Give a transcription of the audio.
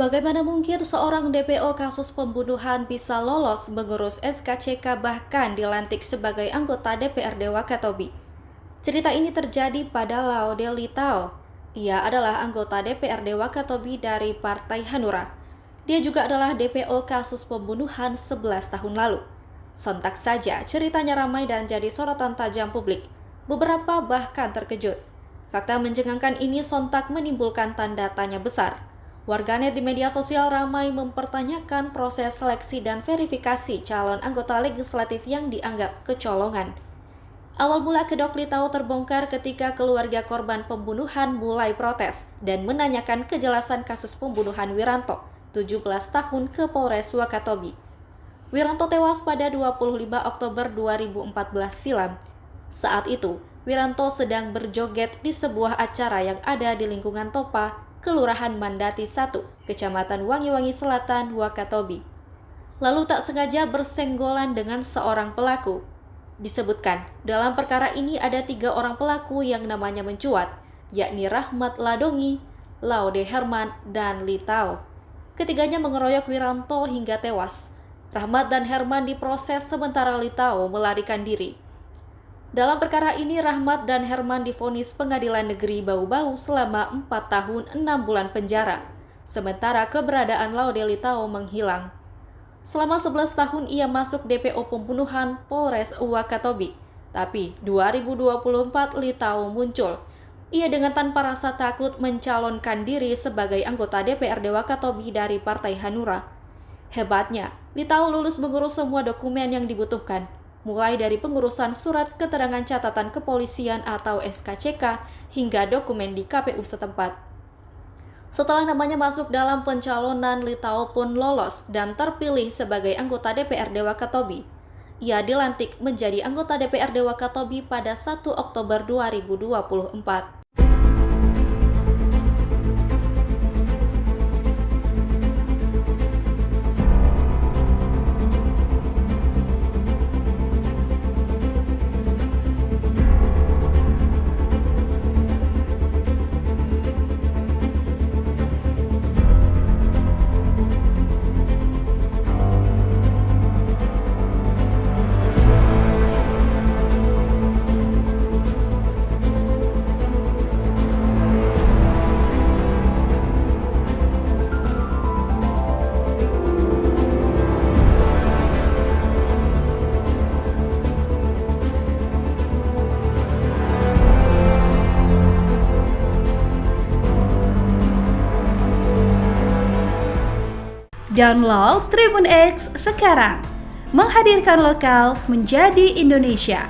Bagaimana mungkin seorang DPO kasus pembunuhan bisa lolos mengurus SKCK bahkan dilantik sebagai anggota DPRD Wakatobi? Cerita ini terjadi pada Laude Litao. Ia adalah anggota DPRD Wakatobi dari Partai Hanura. Dia juga adalah DPO kasus pembunuhan 11 tahun lalu. Sontak saja ceritanya ramai dan jadi sorotan tajam publik. Beberapa bahkan terkejut. Fakta mencengangkan ini sontak menimbulkan tanda tanya besar. Warganet di media sosial ramai mempertanyakan proses seleksi dan verifikasi calon anggota legislatif yang dianggap kecolongan. Awal mula kedok Litau terbongkar ketika keluarga korban pembunuhan mulai protes dan menanyakan kejelasan kasus pembunuhan Wiranto, 17 tahun ke Polres Wakatobi. Wiranto tewas pada 25 Oktober 2014 silam. Saat itu, Wiranto sedang berjoget di sebuah acara yang ada di lingkungan Topa, Kelurahan Mandati 1, Kecamatan Wangi-Wangi Selatan, Wakatobi. Lalu tak sengaja bersenggolan dengan seorang pelaku. Disebutkan, dalam perkara ini ada 3 orang pelaku yang namanya mencuat, yakni Rahmat Ladongi, Laude Herman, dan Litau. Ketiganya mengeroyok Wiranto hingga tewas. Rahmat dan Herman diproses sementara Litau melarikan diri. Dalam perkara ini, Rahmat dan Herman divonis Pengadilan Negeri Bau-Bau selama 4 tahun 6 bulan penjara, sementara keberadaan Laude Litau menghilang. Selama 11 tahun ia masuk DPO pembunuhan Polres Wakatobi, tapi 2024 Litau muncul. Ia dengan tanpa rasa takut mencalonkan diri sebagai anggota DPRD Wakatobi dari Partai Hanura. Hebatnya, Litau lulus mengurus semua dokumen yang dibutuhkan, mulai dari pengurusan surat keterangan catatan kepolisian atau SKCK hingga dokumen di KPU setempat. Setelah namanya masuk dalam pencalonan, Litau pun lolos dan terpilih sebagai anggota DPRD Wakatobi. Ia dilantik menjadi anggota DPRD Wakatobi pada 1 Oktober 2024. Download Tribun X sekarang, menghadirkan lokal menjadi Indonesia.